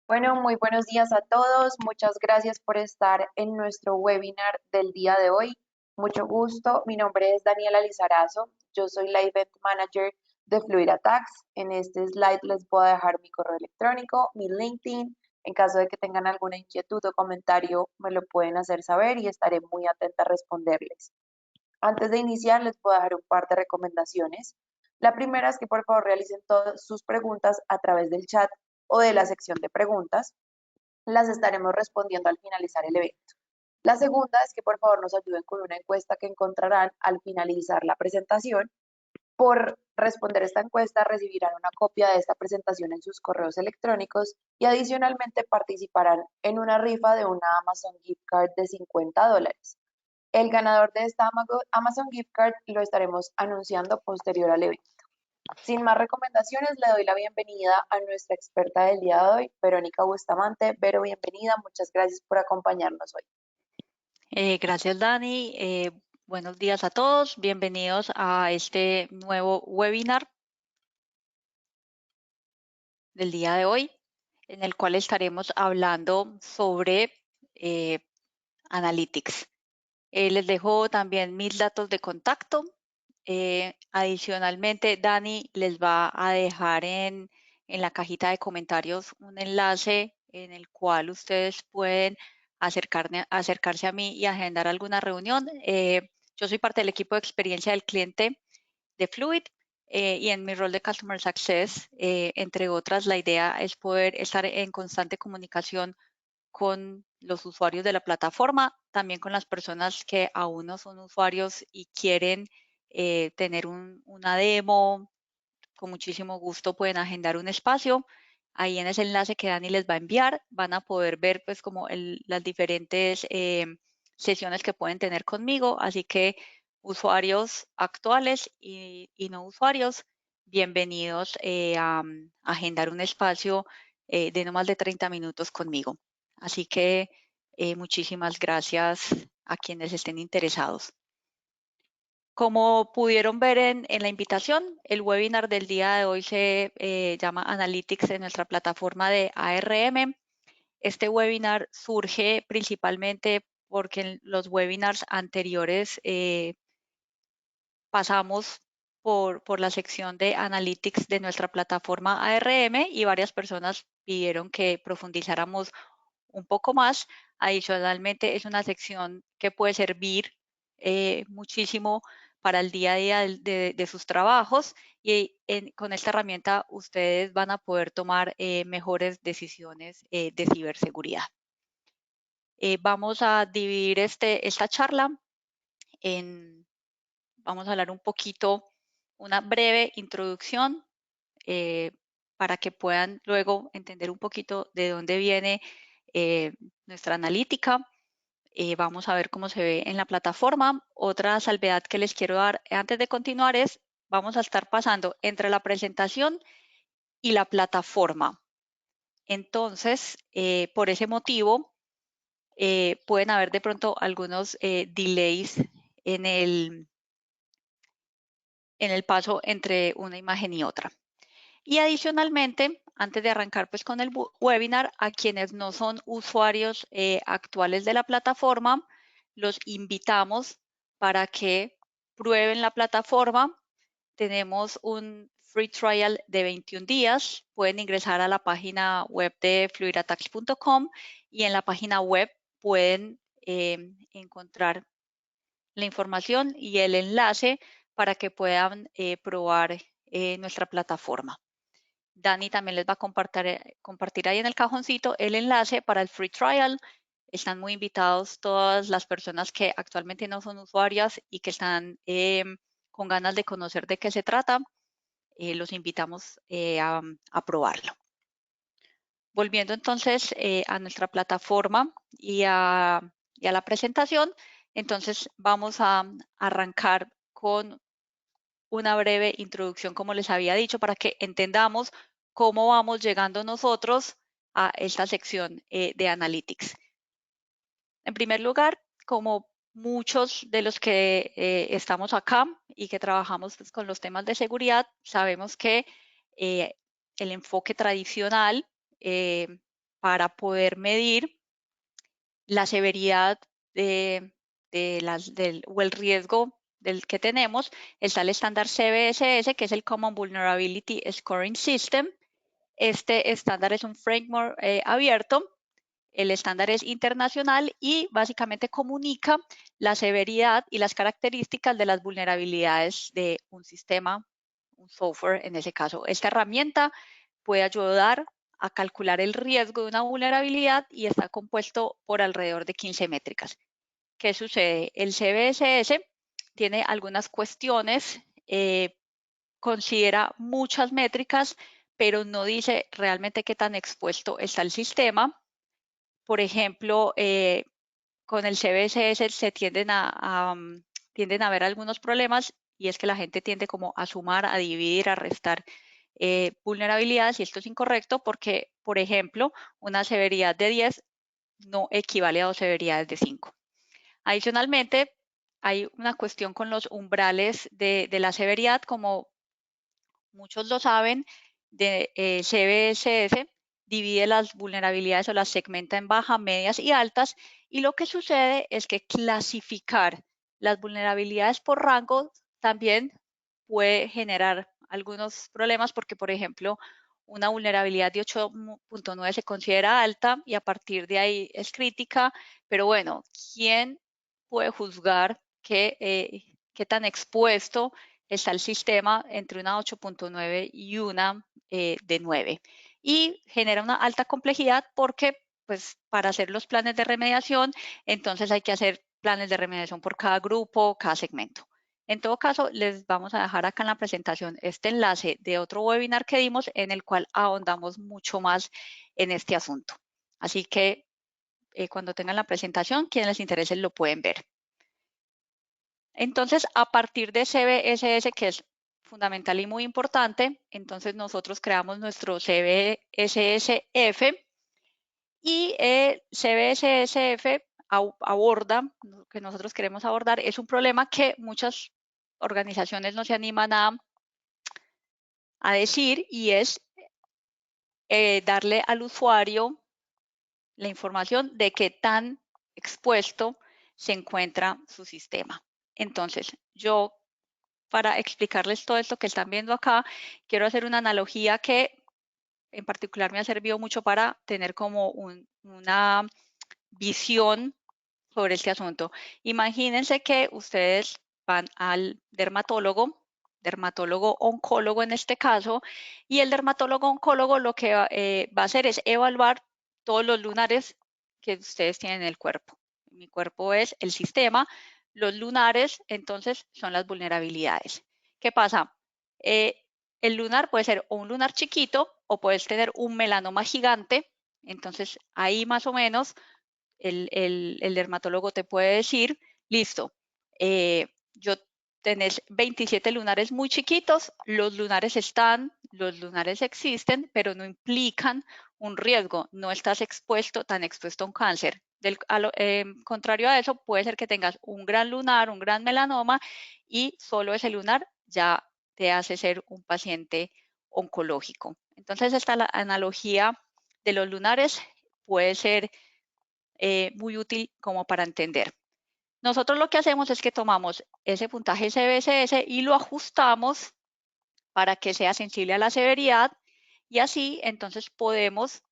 Bueno, muy buenos días a todos. Muchas gracias por estar en nuestro webinar del día de hoy. Mucho gusto. Mi nombre es Daniela Lizarazo. Yo soy la Event Manager de Fluid Attacks. En este slide les voy a dejar mi correo electrónico, mi LinkedIn. En caso de que tengan alguna inquietud o comentario, me lo pueden hacer saber y estaré muy atenta a responderles. Antes de iniciar, les puedo dejar un par de recomendaciones. La primera es que por favor realicen todas sus preguntas a través del chat o de la sección de preguntas. Las estaremos respondiendo al finalizar el evento. La segunda es que por favor nos ayuden con una encuesta que encontrarán al finalizar la presentación. Por responder esta encuesta recibirán una copia de esta presentación en sus correos electrónicos y adicionalmente participarán en una rifa de una Amazon Gift Card de $50. El ganador de esta Amazon Gift Card lo estaremos anunciando posterior al evento. Sin más recomendaciones, le doy la bienvenida a nuestra experta del día de hoy, Verónica Bustamante. Vero, bienvenida. Muchas gracias por acompañarnos hoy. Gracias, Dani. Buenos días a todos. Bienvenidos a este nuevo webinar del día de hoy, en el cual estaremos hablando sobre eh, Analytics. Les dejo también mis datos de contacto. Adicionalmente, Dani les va a dejar en la cajita de comentarios un enlace en el cual ustedes pueden acercarse a mí y agendar alguna reunión. Yo soy parte del equipo de experiencia del cliente de Fluid y en mi rol de Customer Success, entre otras, la idea es poder estar en constante comunicación con los usuarios de la plataforma, también con las personas que aún no son usuarios y quieren tener una demo. Con muchísimo gusto pueden agendar un espacio. Ahí en ese enlace que Dani les va a enviar van a poder ver pues como las diferentes sesiones que pueden tener conmigo. Así que usuarios actuales y no usuarios, bienvenidos a agendar un espacio de no más de 30 minutos conmigo. Así que muchísimas gracias a quienes estén interesados. Como pudieron ver en la invitación, el webinar del día de hoy se llama Analytics en nuestra plataforma de ARM. Este webinar surge principalmente porque en los webinars anteriores pasamos por la sección de Analytics de nuestra plataforma ARM y varias personas pidieron que profundizáramos un poco más. Adicionalmente, es una sección que puede servir muchísimo para el día a día de sus trabajos y con esta herramienta ustedes van a poder tomar mejores decisiones de ciberseguridad. Vamos a dividir esta charla en, vamos a hablar un poquito, una breve introducción eh, para que puedan luego entender un poquito de dónde viene nuestra analítica. Vamos a ver cómo se ve en la plataforma. Otra salvedad que les quiero dar antes de continuar es, vamos a estar pasando entre la presentación y la plataforma. Entonces, por ese motivo, pueden haber de pronto algunos delays en el paso entre una imagen y otra. Y adicionalmente, antes de arrancar pues con el webinar, a quienes no son usuarios actuales de la plataforma, los invitamos para que prueben la plataforma. Tenemos un free trial de 21 días. Pueden ingresar a la página web de fluidattacks.com y en la página web pueden encontrar la información y el enlace para que puedan probar nuestra plataforma. Dani también les va a compartir ahí en el cajoncito el enlace para el free trial. Están muy invitados todas las personas que actualmente no son usuarias y que están con ganas de conocer de qué se trata. Los invitamos a probarlo. Volviendo entonces a nuestra plataforma y a la presentación, entonces vamos a arrancar con una breve introducción, como les había dicho, para que entendamos cómo vamos llegando nosotros a esta sección de Analytics. En primer lugar, como muchos de los que estamos acá y que trabajamos pues, con los temas de seguridad, sabemos que el enfoque tradicional para poder medir la severidad o el riesgo del que tenemos. Está el estándar CVSS, que es el Common Vulnerability Scoring System. Este estándar es un framework abierto. El estándar es internacional y básicamente comunica la severidad y las características de las vulnerabilidades de un sistema, un software en ese caso. Esta herramienta puede ayudar a calcular el riesgo de una vulnerabilidad y está compuesto por alrededor de 15 métricas. ¿Qué sucede? El CVSS tiene algunas cuestiones, considera muchas métricas, pero no dice realmente qué tan expuesto está el sistema. Por ejemplo, con el CVSS se tienden a haber algunos problemas y es que la gente tiende como a sumar, a dividir, a restar vulnerabilidades y esto es incorrecto porque, por ejemplo, una severidad de 10 no equivale a dos severidades de 5. Adicionalmente, hay una cuestión con los umbrales de la severidad, como muchos lo saben, de CVSS divide las vulnerabilidades o las segmenta en bajas, medias y altas, y lo que sucede es que clasificar las vulnerabilidades por rango también puede generar algunos problemas porque, por ejemplo, una vulnerabilidad de 8.9 se considera alta y a partir de ahí es crítica, pero bueno, ¿quién puede juzgar qué tan expuesto está el sistema entre una 8.9 y una de 9? Y genera una alta complejidad porque, pues, para hacer los planes de remediación, entonces hay que hacer planes de remediación por cada grupo, cada segmento. En todo caso, les vamos a dejar acá en la presentación este enlace de otro webinar que dimos en el cual ahondamos mucho más en este asunto. Así que cuando tengan la presentación, quienes les interese lo pueden ver. Entonces, a partir de CVSS, que es fundamental y muy importante, entonces nosotros creamos nuestro CVSSF y CVSSF aborda, lo que nosotros queremos abordar, es un problema que muchas organizaciones no se animan a decir y es darle al usuario la información de qué tan expuesto se encuentra su sistema. Entonces, yo para explicarles todo esto que están viendo acá, quiero hacer una analogía que en particular me ha servido mucho para tener como una visión sobre este asunto. Imagínense que ustedes van al dermatólogo oncólogo en este caso, y el dermatólogo oncólogo lo que va a hacer es evaluar todos los lunares que ustedes tienen en el cuerpo. Mi cuerpo es el sistema, los lunares entonces son las vulnerabilidades. ¿Qué pasa? El lunar puede ser o un lunar chiquito o puedes tener un melanoma gigante, entonces ahí más o menos el dermatólogo te puede decir, listo, yo tenés 27 lunares muy chiquitos, los lunares existen, pero no implican un riesgo, no estás tan expuesto a un cáncer. Contrario a eso, puede ser que tengas un gran lunar, un gran melanoma y solo ese lunar ya te hace ser un paciente oncológico. Entonces, esta analogía de los lunares puede ser muy útil como para entender. Nosotros lo que hacemos es que tomamos ese puntaje CVSS y lo ajustamos para que sea sensible a la severidad y así entonces podemos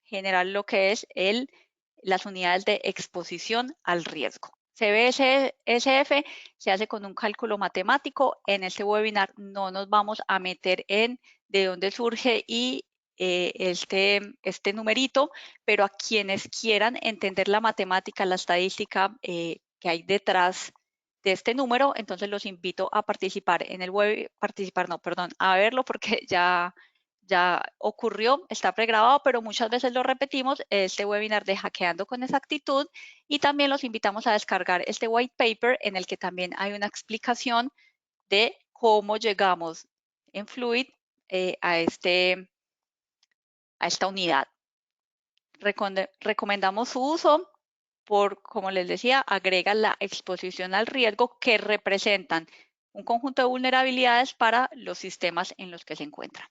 generar lo que es las unidades de exposición al riesgo. CVSF se hace con un cálculo matemático. En este webinar no nos vamos a meter en de dónde surge y este numerito, pero a quienes quieran entender la matemática, la estadística que hay detrás de este número, entonces los invito a participar en el a verlo porque ya ocurrió, está pregrabado, pero muchas veces lo repetimos, este webinar de Hackeando con Exactitud, y también los invitamos a descargar este white paper en el que también hay una explicación de cómo llegamos en Fluid a esta unidad. Recomendamos su uso como les decía, agrega la exposición al riesgo que representan un conjunto de vulnerabilidades para los sistemas en los que se encuentran.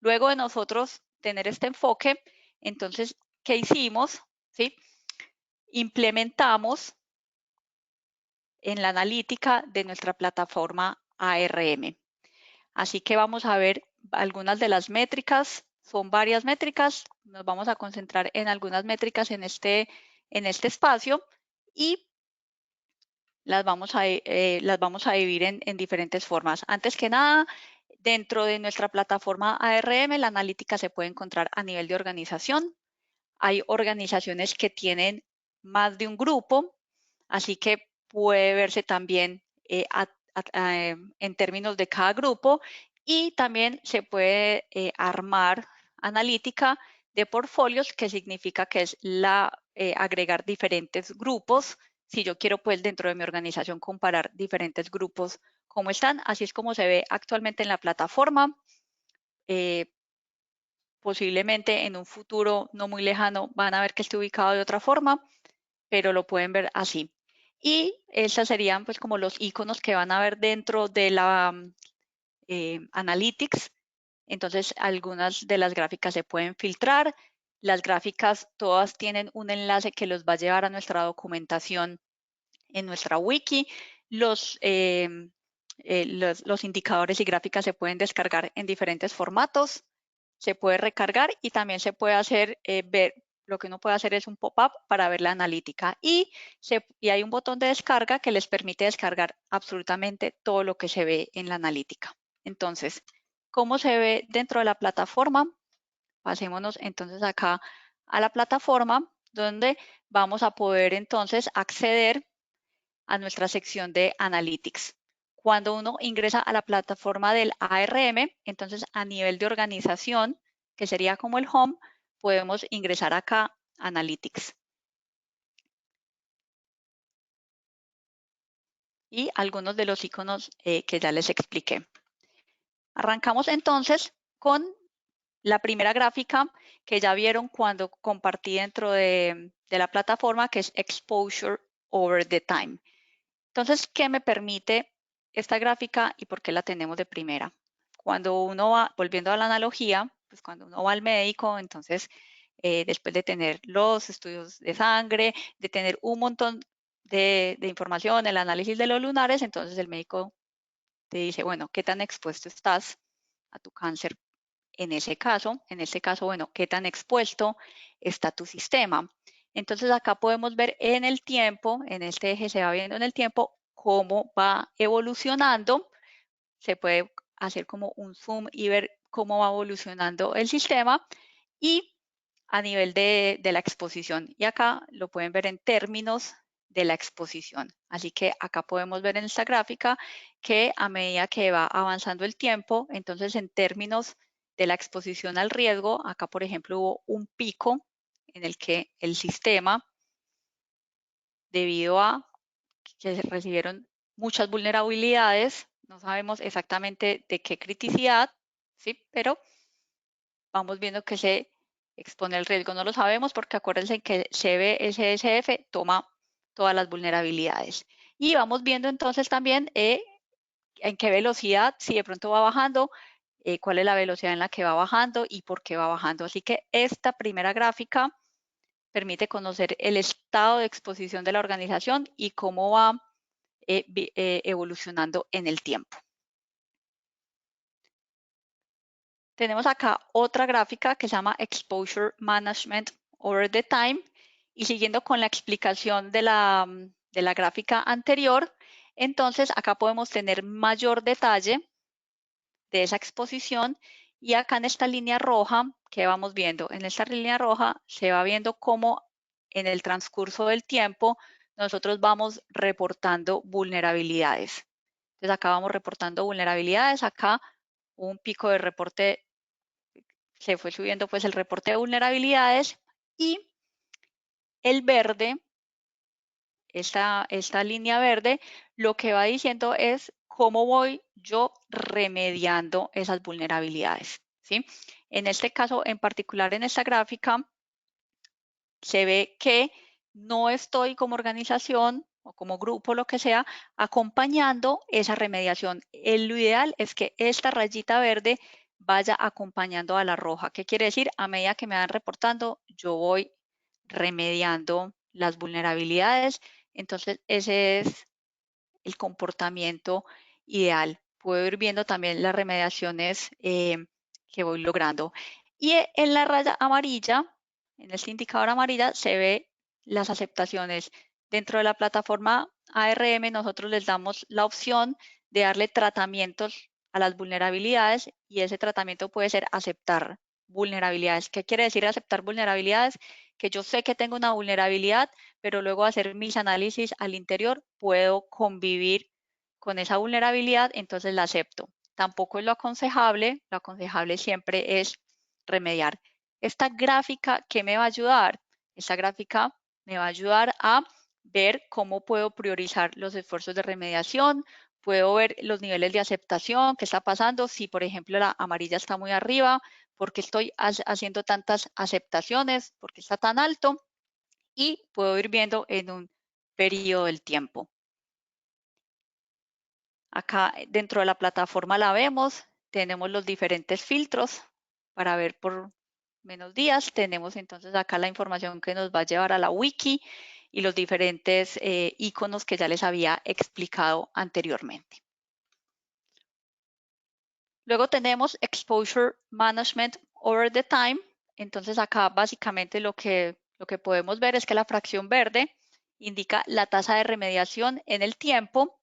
Luego de nosotros tener este enfoque, entonces ¿qué hicimos? ¿Sí? Implementamos en la analítica de nuestra plataforma ARM. Así que vamos a ver algunas de las métricas. Son varias métricas. Nos vamos a concentrar en algunas métricas en este espacio y las vamos a dividir en diferentes formas. Antes que nada, dentro de nuestra plataforma ARM, la analítica se puede encontrar a nivel de organización. Hay organizaciones que tienen más de un grupo, así que puede verse también en términos de cada grupo, y también se puede armar analítica de portfolios, que significa que es agregar diferentes grupos. Si yo quiero, pues, dentro de mi organización comparar diferentes grupos cómo están, así es como se ve actualmente en la plataforma. Posiblemente en un futuro no muy lejano van a ver que esté ubicado de otra forma, pero lo pueden ver así. Y estos serían, pues, como los iconos que van a ver dentro de la Analytics. Entonces, algunas de las gráficas se pueden filtrar. Las gráficas todas tienen un enlace que los va a llevar a nuestra documentación en nuestra wiki. Los indicadores y gráficas se pueden descargar en diferentes formatos. Se puede recargar y también se puede hacer ver. Lo que uno puede hacer es un pop-up para ver la analítica, y hay un botón de descarga que les permite descargar absolutamente todo lo que se ve en la analítica. Entonces, ¿cómo se ve dentro de la plataforma? Pasémonos entonces acá a la plataforma, donde vamos a poder entonces acceder a nuestra sección de Analytics. Cuando uno ingresa a la plataforma del ARM, entonces a nivel de organización, que sería como el home, podemos ingresar acá Analytics. Y algunos de los iconos que ya les expliqué. Arrancamos entonces con la primera gráfica que ya vieron cuando compartí dentro de la plataforma, que es Exposure over the Time. Entonces, ¿qué me permite esta gráfica y por qué la tenemos de primera? Cuando uno va, volviendo a la analogía, pues cuando uno va al médico, entonces, después de tener los estudios de sangre, de tener un montón de información, el análisis de los lunares, entonces el médico te dice, bueno, ¿qué tan expuesto estás a tu cáncer? En este caso, bueno, ¿qué tan expuesto está tu sistema? Entonces acá podemos ver en el tiempo, en este eje se va viendo en el tiempo cómo va evolucionando. Se puede hacer como un zoom y ver cómo va evolucionando el sistema, y a nivel de la exposición. Y acá lo pueden ver en términos de la exposición. Así que acá podemos ver en esta gráfica que a medida que va avanzando el tiempo, entonces en términos de la exposición al riesgo, acá por ejemplo hubo un pico en el que el sistema, debido a que se recibieron muchas vulnerabilidades, no sabemos exactamente de qué criticidad, ¿sí? Pero vamos viendo que se expone el riesgo. No lo sabemos porque acuérdense que CBSSF toma todas las vulnerabilidades. Y vamos viendo entonces también en qué velocidad, si de pronto va bajando, cuál es la velocidad en la que va bajando y por qué va bajando. Así que esta primera gráfica permite conocer el estado de exposición de la organización y cómo va evolucionando en el tiempo. Tenemos acá otra gráfica que se llama Exposure Management over the Time, y siguiendo con la explicación de la gráfica anterior, entonces acá podemos tener mayor detalle de esa exposición, y acá en esta línea roja que vamos viendo, en esta línea roja se va viendo cómo en el transcurso del tiempo nosotros vamos reportando vulnerabilidades. Entonces acá vamos reportando vulnerabilidades, acá un pico de reporte, se fue subiendo pues el reporte de vulnerabilidades, y el verde, esta línea verde, lo que va diciendo es cómo voy yo remediando esas vulnerabilidades, ¿sí? En este caso, en particular en esta gráfica, se ve que no estoy como organización o como grupo, lo que sea, acompañando esa remediación. Lo ideal es que esta rayita verde vaya acompañando a la roja. ¿Qué quiere decir? A medida que me van reportando, yo voy remediando las vulnerabilidades. Entonces, ese es el comportamiento ideal. Puedo ir viendo también las remediaciones que voy logrando. Y en la raya amarilla, en este indicador amarilla, se ve las aceptaciones. Dentro de la plataforma ARM, nosotros les damos la opción de darle tratamientos a las vulnerabilidades y ese tratamiento puede ser aceptar vulnerabilidades. ¿Qué quiere decir aceptar vulnerabilidades? Que yo sé que tengo una vulnerabilidad, pero luego de hacer mis análisis al interior puedo convivir con esa vulnerabilidad, entonces la acepto. Tampoco es lo aconsejable siempre es remediar. Esta gráfica, ¿qué me va a ayudar? Esta gráfica me va a ayudar a ver cómo puedo priorizar los esfuerzos de remediación, puedo ver los niveles de aceptación, qué está pasando, si por ejemplo la amarilla está muy arriba, porque estoy haciendo tantas aceptaciones, porque está tan alto, y puedo ir viendo en un periodo del tiempo. Acá dentro de la plataforma la vemos, tenemos los diferentes filtros para ver por menos días. Tenemos entonces acá la información que nos va a llevar a la wiki y los diferentes iconos que ya les había explicado anteriormente. Luego tenemos Exposure Management Over the Time. Entonces acá básicamente lo que podemos ver es que la fracción verde indica la tasa de remediación en el tiempo.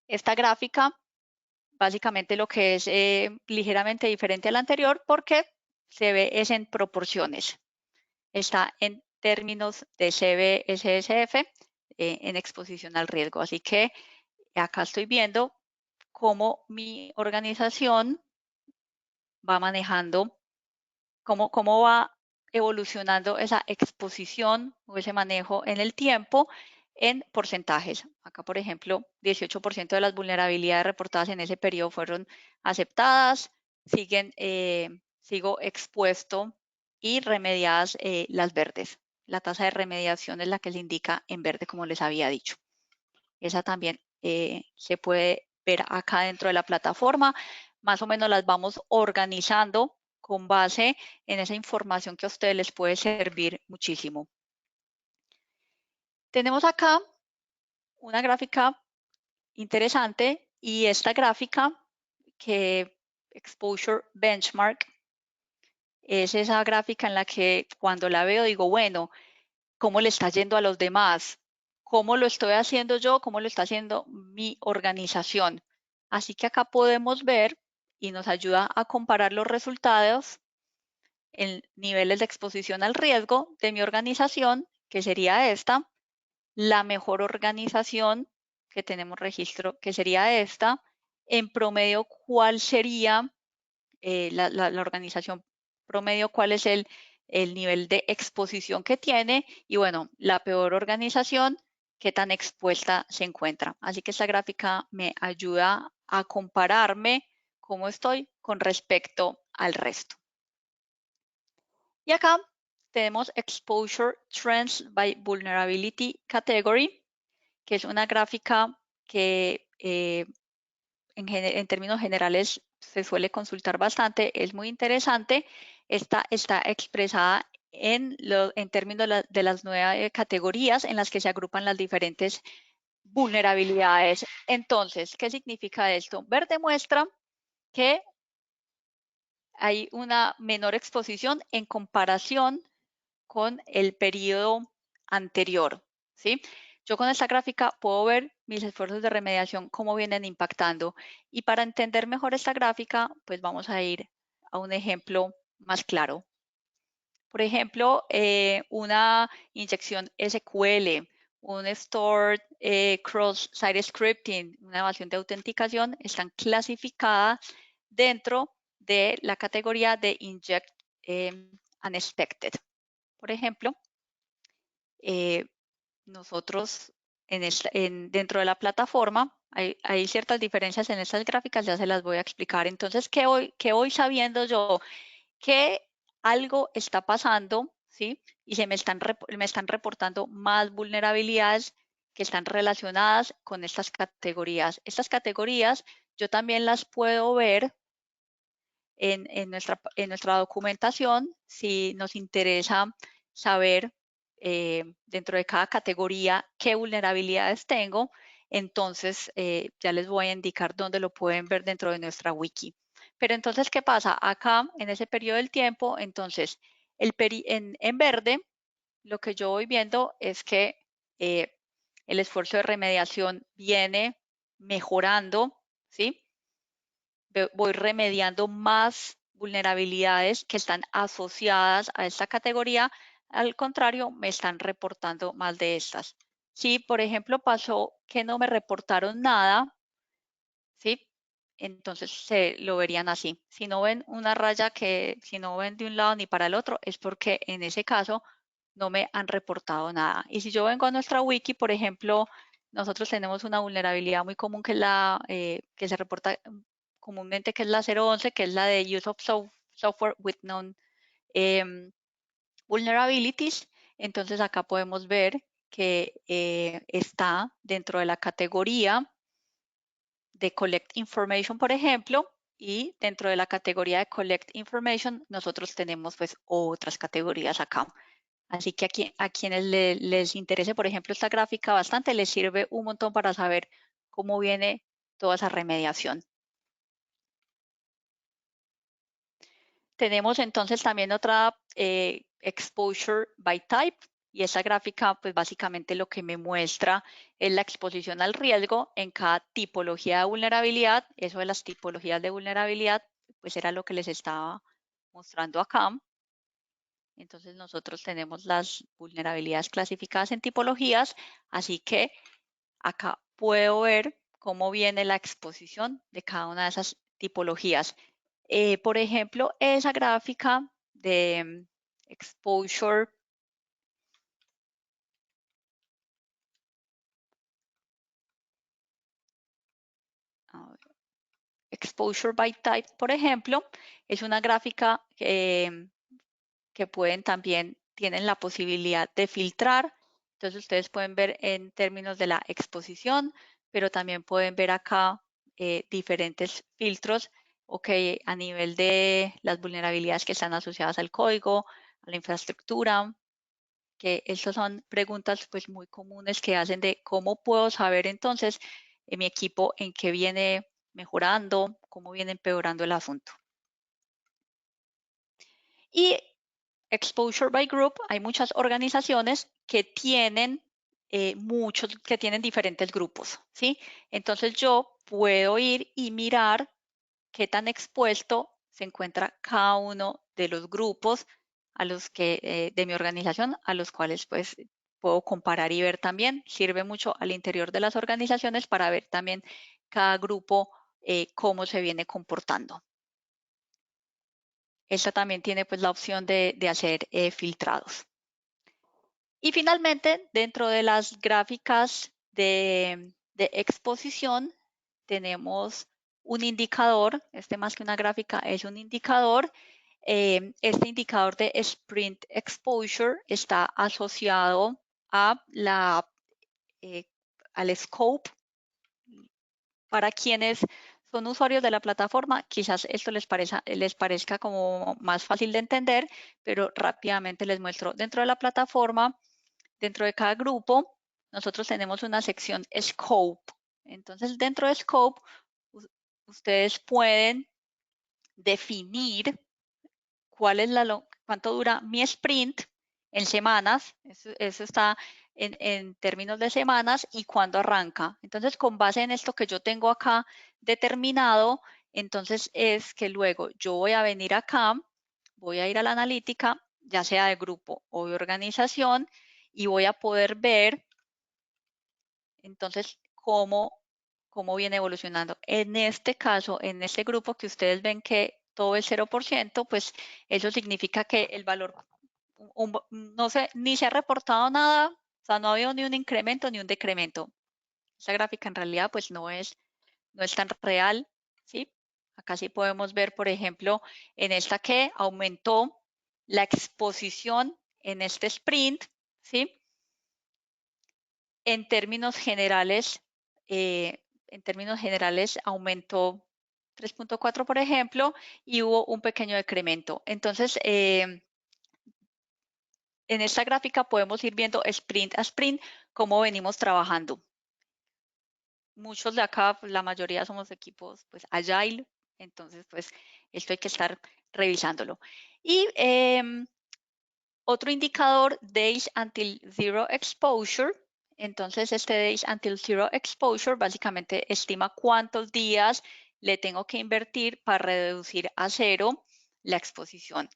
Esta gráfica básicamente lo que es ligeramente diferente a la anterior porque se ve es en proporciones. Está en términos de CBSSF en exposición al riesgo. Así que acá estoy viendo cómo mi organización va manejando, cómo va evolucionando esa exposición o ese manejo en el tiempo en porcentajes. Acá, por ejemplo, 18% de las vulnerabilidades reportadas en ese periodo fueron aceptadas, sigo expuesto y remediadas las verdes. La tasa de remediación es la que se indica en verde, como les había dicho. Esa también se puede ver acá dentro de la plataforma. Más o menos las vamos organizando con base en esa información que a ustedes les puede servir muchísimo. Tenemos acá una gráfica interesante y esta gráfica que Exposure Benchmark es esa gráfica en la que cuando la veo digo, bueno, ¿cómo le está yendo a los demás? ¿Cómo lo estoy haciendo yo? ¿Cómo lo está haciendo mi organización? Así que acá podemos ver y nos ayuda a comparar los resultados en niveles de exposición al riesgo de mi organización, que sería esta, la mejor organización que tenemos registro, que sería esta, en promedio, ¿cuál sería la organización promedio, cuál es el nivel de exposición que tiene? Y bueno, la peor organización, qué tan expuesta se encuentra. Así que esta gráfica me ayuda a compararme cómo estoy con respecto al resto. Y acá tenemos Exposure Trends by Vulnerability Category, que es una gráfica que en términos generales se suele consultar bastante, es muy interesante. Esta está expresada en términos de las 9 categorías en las que se agrupan las diferentes vulnerabilidades. Entonces, ¿qué significa esto? Verde muestra que hay una menor exposición en comparación con el periodo anterior, ¿sí? Yo con esta gráfica puedo ver mis esfuerzos de remediación, cómo vienen impactando. Y para entender mejor esta gráfica, pues vamos a ir a un ejemplo más claro. Por ejemplo, una inyección SQL, un Stored Cross-Site Scripting, una evasión de autenticación, están clasificadas dentro de la categoría de Inject Unexpected. Por ejemplo, nosotros dentro de la plataforma hay ciertas diferencias en estas gráficas, ya se las voy a explicar. Entonces, ¿qué voy sabiendo yo? Que algo está pasando, ¿sí? Y me están reportando más vulnerabilidades que están relacionadas con estas categorías. Estas categorías yo también las puedo ver en nuestra documentación, si nos interesa saber dentro de cada categoría qué vulnerabilidades tengo, entonces ya les voy a indicar dónde lo pueden ver dentro de nuestra wiki. Pero entonces, ¿qué pasa? Acá, en ese periodo del tiempo, entonces, en verde, lo que yo voy viendo es que el esfuerzo de remediación viene mejorando, ¿sí? Voy remediando más vulnerabilidades que están asociadas a esta categoría. Al contrario, me están reportando más de estas. Si, por ejemplo, pasó que no me reportaron nada, ¿sí? Entonces se lo verían así. Si no ven una raya si no ven de un lado ni para el otro, es porque en ese caso no me han reportado nada. Y si yo vengo a nuestra wiki, por ejemplo, nosotros tenemos una vulnerabilidad muy común que es que se reporta comúnmente, que es la 011, que es la de Use of Software with Known Vulnerabilities. Entonces acá podemos ver que está dentro de la categoría de Collect Information, por ejemplo, y dentro de la categoría de Collect Information, nosotros tenemos pues otras categorías acá. Así que a quienes les interese, por ejemplo, esta gráfica bastante, les sirve un montón para saber cómo viene toda esa remediación. Tenemos entonces también otra Exposure by Type, y esa gráfica pues básicamente lo que me muestra es la exposición al riesgo en cada tipología de vulnerabilidad. Eso de las tipologías de vulnerabilidad pues era lo que les estaba mostrando acá. Entonces nosotros tenemos las vulnerabilidades clasificadas en tipologías, así que acá puedo ver cómo viene la exposición de cada una de esas tipologías. Por ejemplo, esa gráfica de exposure exposure by type, por ejemplo, es una gráfica que tienen la posibilidad de filtrar. Entonces ustedes pueden ver en términos de la exposición, pero también pueden ver acá diferentes filtros, a nivel de las vulnerabilidades que están asociadas al código, a la infraestructura, que estas son preguntas pues muy comunes que hacen de cómo puedo saber entonces en mi equipo en qué viene mejorando, cómo viene empeorando el asunto. Y Exposure by Group, hay muchas organizaciones que tienen que tienen diferentes grupos, ¿sí? Entonces yo puedo ir y mirar qué tan expuesto se encuentra cada uno de los grupos a los que de mi organización, a los cuales pues puedo comparar y ver también. Sirve mucho al interior de las organizaciones para ver también cada grupo cómo se viene comportando. Esta también tiene pues la opción de hacer filtrados. Y finalmente, dentro de las gráficas de exposición, tenemos un indicador. Este más que una gráfica es un indicador. Este indicador de Sprint Exposure está asociado a al scope. Para quienes son usuarios de la plataforma, quizás esto les parezca como más fácil de entender, pero rápidamente les muestro. Dentro de la plataforma, dentro de cada grupo, nosotros tenemos una sección Scope. Entonces, dentro de Scope, ustedes pueden definir cuánto dura mi sprint en semanas. Eso está en términos de semanas y cuándo arranca. Entonces, con base en esto que yo tengo acá determinado, entonces es que luego yo voy a venir acá, voy a ir a la analítica, ya sea de grupo o de organización, y voy a poder ver entonces cómo viene evolucionando. En este caso, en este grupo que ustedes ven que todo es 0%, pues eso significa que el valor no sé, ni se ha reportado nada, o sea, no ha habido ni un incremento ni un decremento. Esta gráfica en realidad pues no es tan real, ¿sí? Acá sí podemos ver, por ejemplo, en esta que aumentó la exposición en este sprint, ¿sí? En términos generales aumentó 3.4, por ejemplo, y hubo un pequeño decremento. Entonces, en esta gráfica podemos ir viendo sprint a sprint cómo venimos trabajando. Muchos de acá, pues, la mayoría somos equipos pues agile, entonces pues esto hay que estar revisándolo. Y otro indicador, Days Until Zero Exposure. Entonces este Days Until Zero Exposure básicamente estima cuántos días le tengo que invertir para reducir a cero la exposición.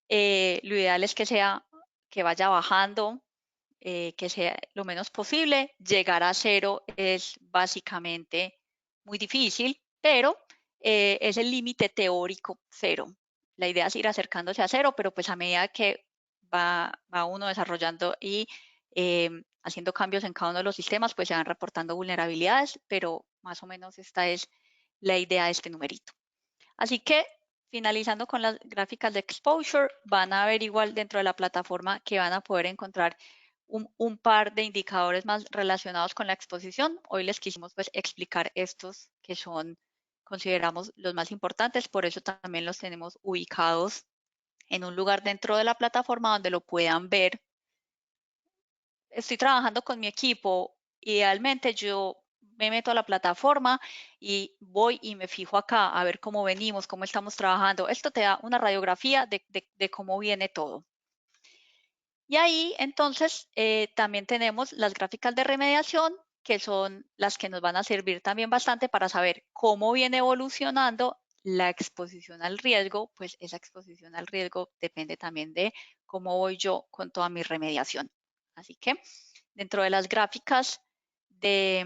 Lo ideal es que vaya bajando, que sea lo menos posible. Llegar a cero es básicamente muy difícil, pero es el límite teórico cero. La idea es ir acercándose a cero, pero pues a medida que va uno desarrollando y haciendo cambios en cada uno de los sistemas, pues se van reportando vulnerabilidades, pero más o menos esta es la idea de este numerito. Así que finalizando con las gráficas de exposure, van a ver igual dentro de la plataforma que van a poder encontrar un par de indicadores más relacionados con la exposición. Hoy les quisimos pues explicar estos que consideramos los más importantes, por eso también los tenemos ubicados en un lugar dentro de la plataforma donde lo puedan ver. Estoy trabajando con mi equipo, idealmente yo me meto a la plataforma y voy y me fijo acá a ver cómo venimos, cómo estamos trabajando. Esto te da una radiografía de cómo viene todo. Y ahí entonces también tenemos las gráficas de remediación, que son las que nos van a servir también bastante para saber cómo viene evolucionando la exposición al riesgo. Pues esa exposición al riesgo depende también de cómo voy yo con toda mi remediación. Así que dentro de las gráficas de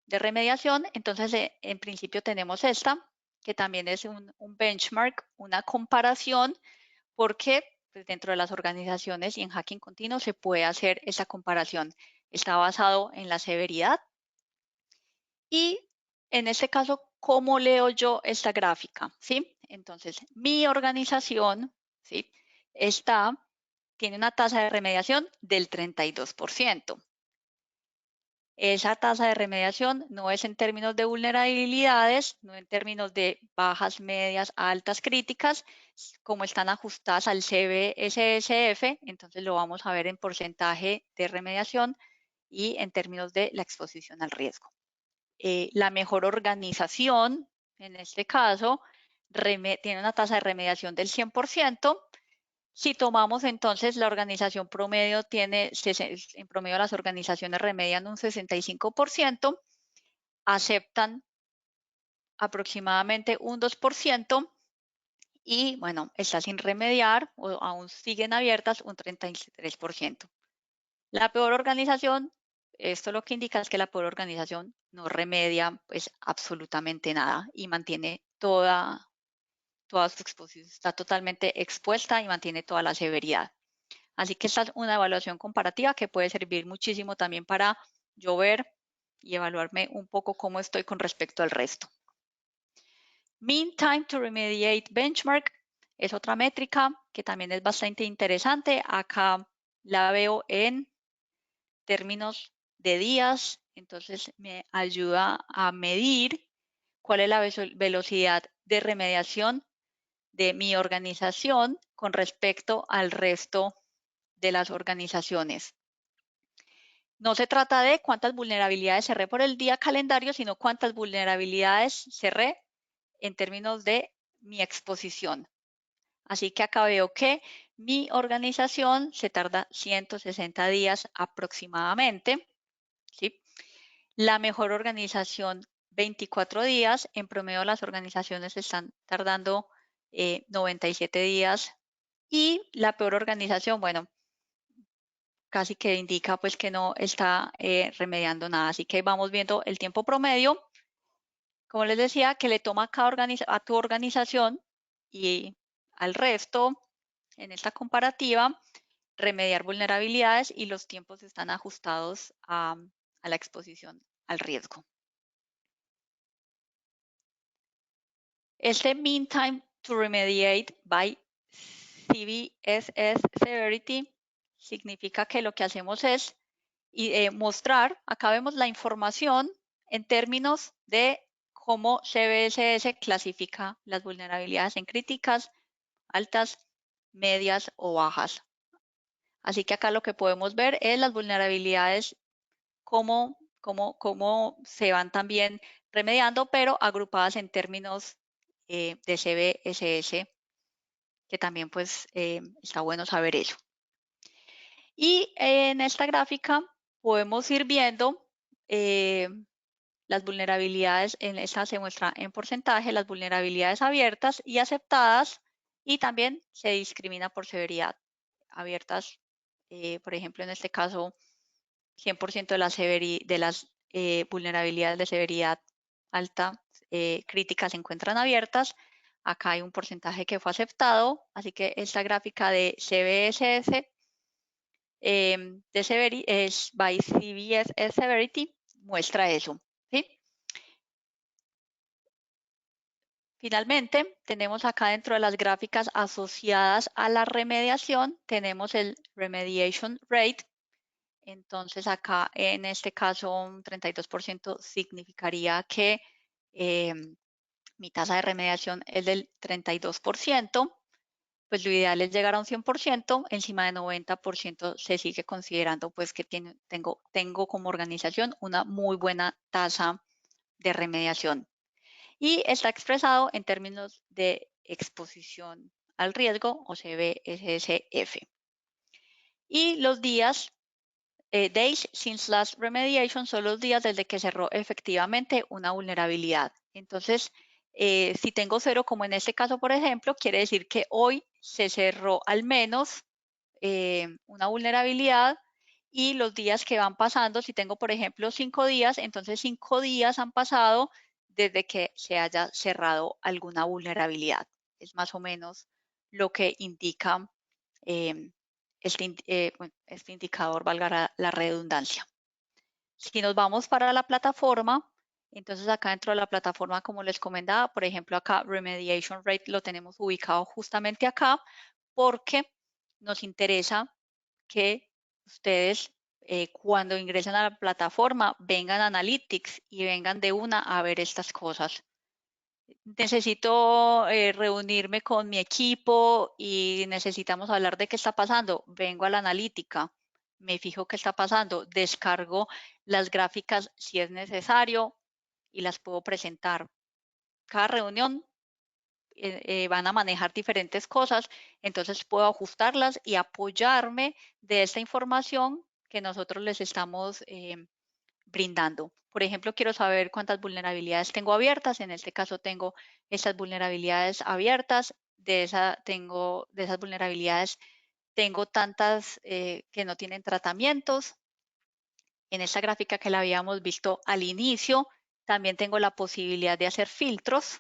remediación, entonces en principio tenemos esta, que también es un benchmark, una comparación, porque pues, dentro de las organizaciones y en hacking continuo se puede hacer esa comparación. Está basado en la severidad. Y en este caso, ¿cómo leo yo esta gráfica? ¿Sí? Entonces, mi organización, ¿sí? Tiene una tasa de remediación del 32%. Esa tasa de remediación no es en términos de vulnerabilidades, no en términos de bajas, medias, altas, críticas, como están ajustadas al CBSSF, entonces lo vamos a ver en porcentaje de remediación y en términos de la exposición al riesgo. La mejor organización, en este caso, tiene una tasa de remediación del 100%. Si tomamos entonces la organización promedio, en promedio las organizaciones remedian un 65%, aceptan aproximadamente un 2% y bueno, está sin remediar o aún siguen abiertas un 33%. La peor organización, esto lo que indica es que la peor organización no remedia pues absolutamente nada y mantiene toda su exposición, está totalmente expuesta y mantiene toda la severidad. Así que esta es una evaluación comparativa que puede servir muchísimo también para yo ver y evaluarme un poco cómo estoy con respecto al resto. Mean Time to Remediate Benchmark es otra métrica que también es bastante interesante. Acá la veo en términos de días, entonces me ayuda a medir cuál es la velocidad de remediación de mi organización con respecto al resto de las organizaciones. No se trata de cuántas vulnerabilidades cerré por el día calendario, sino cuántas vulnerabilidades cerré en términos de mi exposición. Así que acá veo que mi organización se tarda 160 días aproximadamente, ¿sí? La mejor organización, 24 días. En promedio, las organizaciones están tardando 97 días. Y la peor organización, bueno, casi que indica pues que no está remediando nada. Así que vamos viendo el tiempo promedio, como les decía, que le toma a tu organización y al resto en esta comparativa remediar vulnerabilidades y los tiempos están ajustados a la exposición al riesgo. Este Mean Time to Remediate by CBSS Severity significa que lo que hacemos es mostrar, acá vemos la información en términos de cómo CBSS clasifica las vulnerabilidades en críticas, altas, medias o bajas. Así que acá lo que podemos ver es las vulnerabilidades, cómo se van también remediando, pero agrupadas en términos de CBSS, que también pues está bueno saber eso. Y en esta gráfica podemos ir viendo las vulnerabilidades, en esta se muestra en porcentaje las vulnerabilidades abiertas y aceptadas, y también se discrimina por severidad. Abiertas, por ejemplo, en este caso, 100% de las vulnerabilidades de severidad alta crítica se encuentran abiertas. Acá hay un porcentaje que fue aceptado, así que esta gráfica de CBSS es by CVSS Severity muestra eso, ¿sí? Finalmente, tenemos acá dentro de las gráficas asociadas a la remediación, tenemos el remediation rate. Entonces acá en este caso un 32% significaría que mi tasa de remediación es del 32%, pues lo ideal es llegar a un 100%, encima de 90% se sigue considerando pues que tengo como organización una muy buena tasa de remediación. Y está expresado en términos de exposición al riesgo o CBSSF. Y los días, days since last remediation, son los días desde que cerró efectivamente una vulnerabilidad. Entonces, si tengo 0, como en este caso, por ejemplo, quiere decir que hoy se cerró al menos una vulnerabilidad, y los días que van pasando, si tengo, por ejemplo, 5 días, entonces 5 días han pasado desde que se haya cerrado alguna vulnerabilidad. Es más o menos lo que indica eh, este indicador, valga la redundancia. Si nos vamos para la plataforma, entonces acá dentro de la plataforma, como les comentaba, por ejemplo, acá Remediation Rate lo tenemos ubicado justamente acá porque nos interesa que ustedes cuando ingresen a la plataforma vengan a Analytics y vengan de una a ver estas cosas. Necesito reunirme con mi equipo y necesitamos hablar de qué está pasando. Vengo a la analítica, me fijo qué está pasando, descargo las gráficas si es necesario y las puedo presentar. Cada reunión van a manejar diferentes cosas, entonces puedo ajustarlas y apoyarme de esta información que nosotros les estamos brindando. Por ejemplo, quiero saber cuántas vulnerabilidades tengo abiertas. En este caso tengo estas vulnerabilidades abiertas. De esas vulnerabilidades tengo tantas que no tienen tratamientos. En esta gráfica que la habíamos visto al inicio, también tengo la posibilidad de hacer filtros.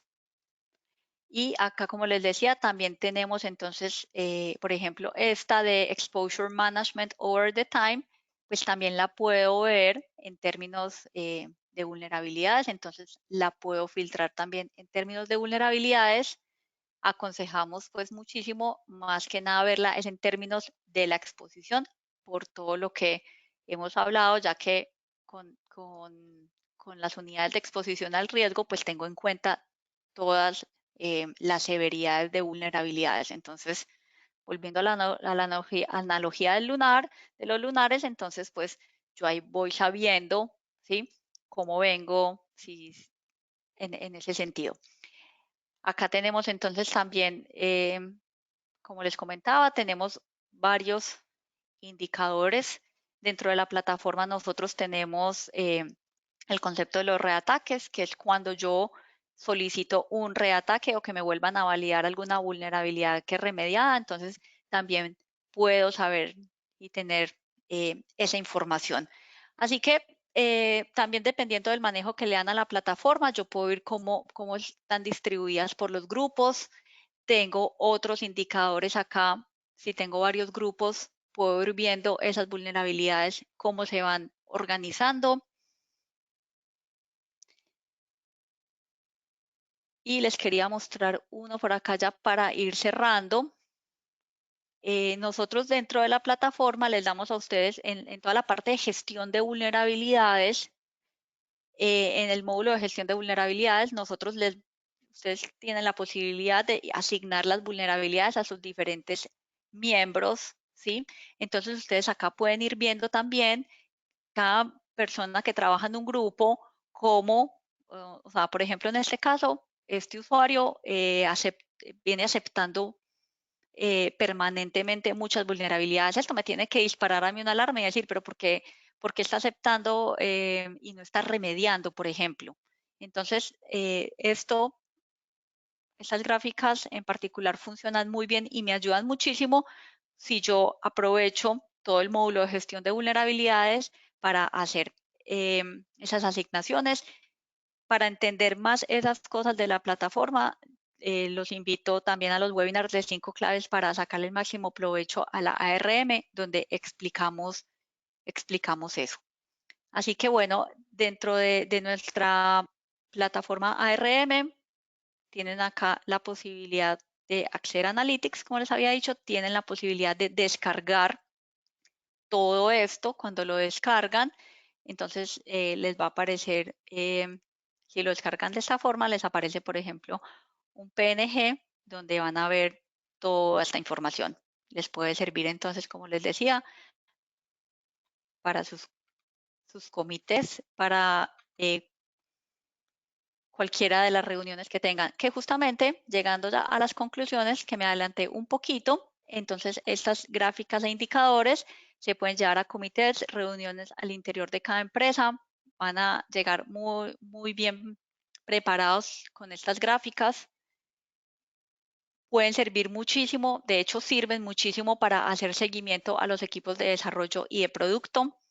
Y acá, como les decía, también tenemos entonces, por ejemplo, esta de Exposure Management Over the Time, pues también la puedo ver en términos de vulnerabilidades, entonces la puedo filtrar también en términos de vulnerabilidades. Aconsejamos pues muchísimo, más que nada verla es en términos de la exposición por todo lo que hemos hablado, ya que con las unidades de exposición al riesgo, pues tengo en cuenta todas las severidades de vulnerabilidades. Entonces, volviendo a la analogía del lunar, de los lunares, entonces pues yo ahí voy sabiendo, ¿sí? Cómo vengo, si, en ese sentido. Acá tenemos entonces también, como les comentaba, tenemos varios indicadores. Dentro de la plataforma nosotros tenemos el concepto de los reataques, que es cuando yo solicito un reataque o que me vuelvan a validar alguna vulnerabilidad que es remediada. Entonces también puedo saber y tener esa información. Así que también dependiendo del manejo que le dan a la plataforma, yo puedo ver cómo están distribuidas por los grupos. Tengo otros indicadores acá. Si tengo varios grupos, puedo ir viendo esas vulnerabilidades, cómo se van organizando. Y les quería mostrar uno por acá ya para ir cerrando. Nosotros dentro de la plataforma les damos a ustedes en toda la parte de gestión de vulnerabilidades, en el módulo de gestión de vulnerabilidades, ustedes tienen la posibilidad de asignar las vulnerabilidades a sus diferentes miembros, ¿sí? Entonces ustedes acá pueden ir viendo también cada persona que trabaja en un grupo, cómo, o sea, por ejemplo, en este caso, este usuario viene aceptando permanentemente muchas vulnerabilidades. Esto me tiene que disparar a mí una alarma y decir, pero por qué está aceptando y no está remediando, por ejemplo? Entonces, estas gráficas en particular funcionan muy bien y me ayudan muchísimo si yo aprovecho todo el módulo de gestión de vulnerabilidades para hacer esas asignaciones. Para entender más esas cosas de la plataforma, los invito también a los webinars de 5 claves para sacarle el máximo provecho a la ARM, donde explicamos eso. Así que bueno, dentro de nuestra plataforma ARM, tienen acá la posibilidad de acceder a Analytics, como les había dicho, tienen la posibilidad de descargar todo esto. Cuando lo descargan, entonces les va a aparecer, si lo descargan de esta forma, les aparece, por ejemplo, un PNG donde van a ver toda esta información. Les puede servir entonces, como les decía, para sus comités, para cualquiera de las reuniones que tengan, que justamente llegando ya a las conclusiones, que me adelanté un poquito, entonces estas gráficas e indicadores se pueden llevar a comités, reuniones al interior de cada empresa, van a llegar muy bien preparados con estas gráficas, pueden servir muchísimo, de hecho sirven muchísimo para hacer seguimiento a los equipos de desarrollo y de producto,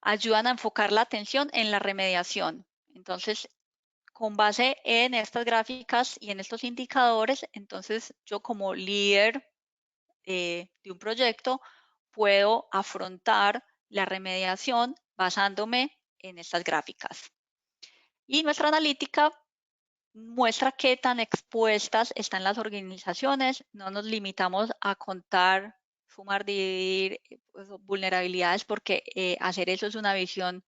ayudan a enfocar la atención en la remediación. Entonces, con base en estas gráficas y en estos indicadores, entonces yo como líder de un proyecto puedo afrontar la remediación basándome en estas gráficas. Y nuestra analítica muestra qué tan expuestas están las organizaciones. No nos limitamos a contar, sumar, dividir pues, vulnerabilidades, porque hacer eso es una visión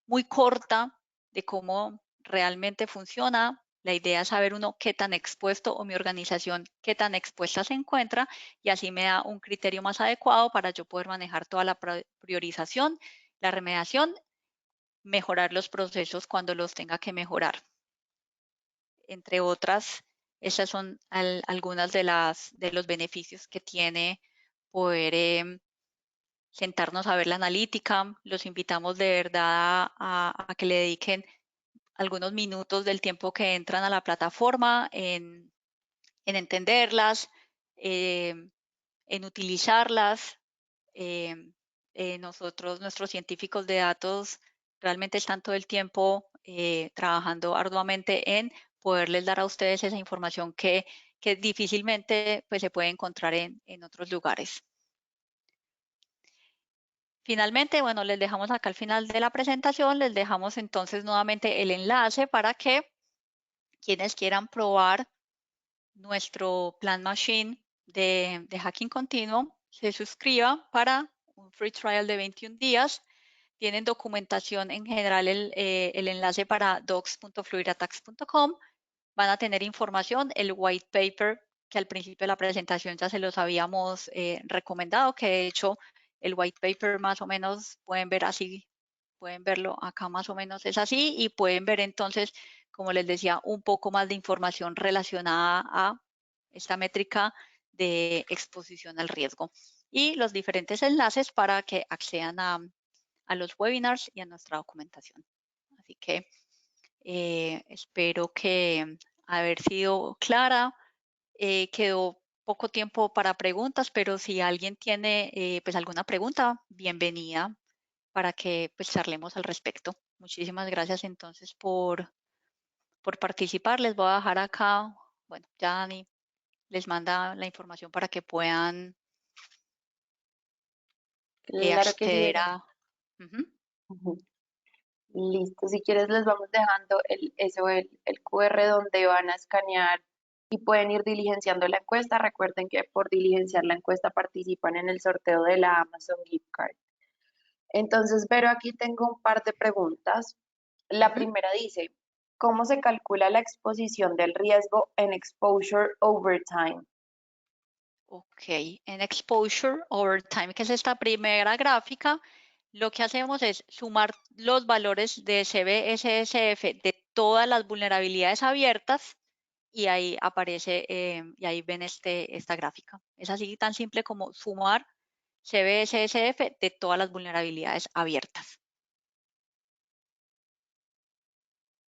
muy corta de cómo realmente funciona. La idea es saber uno qué tan expuesto o mi organización qué tan expuesta se encuentra y así me da un criterio más adecuado para yo poder manejar toda la priorización, la remediación, mejorar los procesos cuando los tenga que mejorar. Entre otras, esas son algunas de los beneficios que tiene poder sentarnos a ver la analítica. Los invitamos de verdad a que le dediquen algunos minutos del tiempo que entran a la plataforma en entenderlas, en utilizarlas. eh, nuestros científicos de datos realmente están todo el tiempo trabajando arduamente en poderles dar a ustedes esa información que difícilmente pues, se puede encontrar en otros lugares. Finalmente, bueno, les dejamos acá al final de la presentación, les dejamos entonces nuevamente el enlace para que quienes quieran probar nuestro plan machine de hacking continuo se suscriba para un free trial de 21 días. Tienen documentación en general, el enlace para docs.fluidattacks.com. Van a tener información, el white paper que al principio de la presentación ya se los habíamos recomendado, que de hecho el white paper más o menos pueden ver así, pueden verlo acá más o menos es así y pueden ver entonces, como les decía, un poco más de información relacionada a esta métrica de exposición al riesgo y los diferentes enlaces para que accedan a los webinars y a nuestra documentación. Así que espero que haber sido clara. Quedó poco tiempo para preguntas, pero si alguien tiene pues alguna pregunta, bienvenida para que pues charlemos al respecto. Muchísimas gracias entonces por participar. Les voy a dejar acá, bueno, ya Dani les manda la información para que puedan Claro que sí. acceder a... Ujú. Ujú. Listo, si quieres les vamos dejando el QR donde van a escanear y pueden ir diligenciando la encuesta. Recuerden que por diligenciar la encuesta participan en el sorteo de la Amazon Gift Card. Entonces, pero aquí tengo un par de preguntas. La Ujú. primera dice, ¿cómo se calcula la exposición del riesgo en exposure over time? Ok, en Exposure Over Time, que es esta primera gráfica, lo que hacemos es sumar los valores de CBSSF de todas las vulnerabilidades abiertas y ahí aparece, y ahí ven esta gráfica. Es así tan simple como sumar CBSSF de todas las vulnerabilidades abiertas.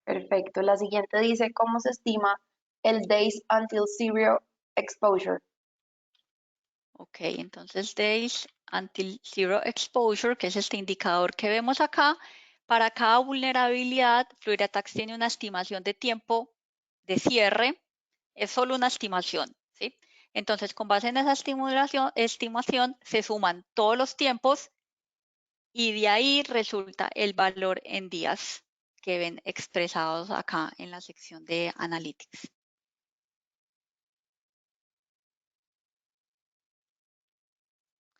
Perfecto. La siguiente dice, ¿cómo se estima el days until zero exposure? Ok, entonces Days Until Zero Exposure, que es este indicador que vemos acá, para cada vulnerabilidad, FluidAttacks tiene una estimación de tiempo de cierre, es solo una estimación, ¿sí? Entonces, con base en esa estimación se suman todos los tiempos y de ahí resulta el valor en días que ven expresados acá en la sección de Analytics.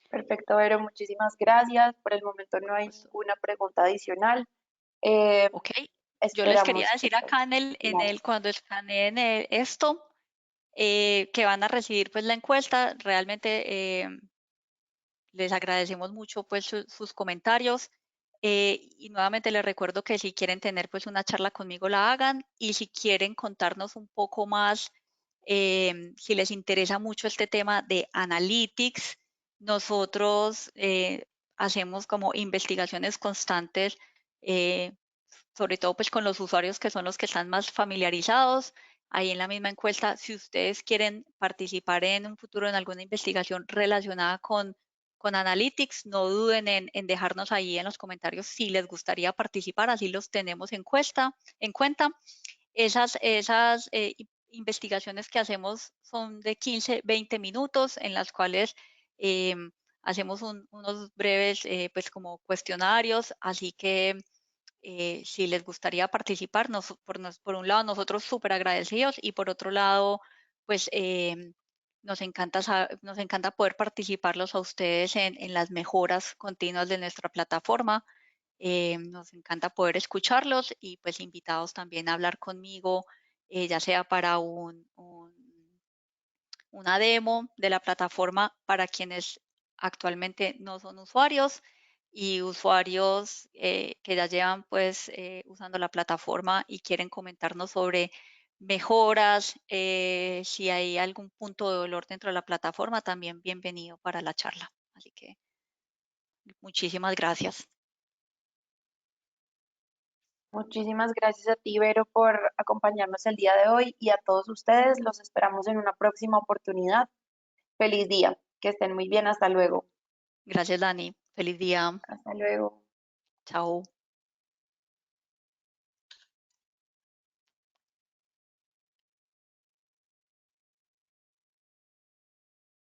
Perfecto, Vero, muchísimas gracias. Por el momento no hay Pues, ninguna pregunta adicional. Eh, ok, yo les quería esperamos. decir acá cuando escaneen esto, que van a recibir pues la encuesta. Realmente les agradecemos mucho pues sus comentarios. Y nuevamente les recuerdo que si quieren tener pues una charla conmigo la hagan y si quieren contarnos un poco más, si les interesa mucho este tema de analytics, nosotros hacemos como investigaciones constantes, eh, sobre todo pues con los usuarios que son los que están más familiarizados. Ahí en la misma encuesta, si ustedes quieren participar en un futuro en alguna investigación relacionada con Analytics, no duden en dejarnos ahí en los comentarios si les gustaría participar, así los tenemos en cuenta. Esas investigaciones que hacemos son de 15, 20 minutos en las cuales eh, hacemos unos breves pues como cuestionarios, así que si les gustaría participar, por un lado nosotros súper agradecidos y por otro lado, pues nos encanta poder participarlos a ustedes en las mejoras continuas de nuestra plataforma. Nos encanta poder escucharlos y pues invitados también a hablar conmigo, ya sea para una demo de la plataforma para quienes actualmente no son usuarios y usuarios que ya llevan pues usando la plataforma y quieren comentarnos sobre mejoras, si hay algún punto de dolor dentro de la plataforma, también bienvenido para la charla. Así que muchísimas gracias. Muchísimas gracias a ti, Vero, por acompañarnos el día de hoy y a todos ustedes. Los esperamos en una próxima oportunidad. Feliz día. Que estén muy bien. Hasta luego. Gracias, Dani. Feliz día. Hasta luego. Chao.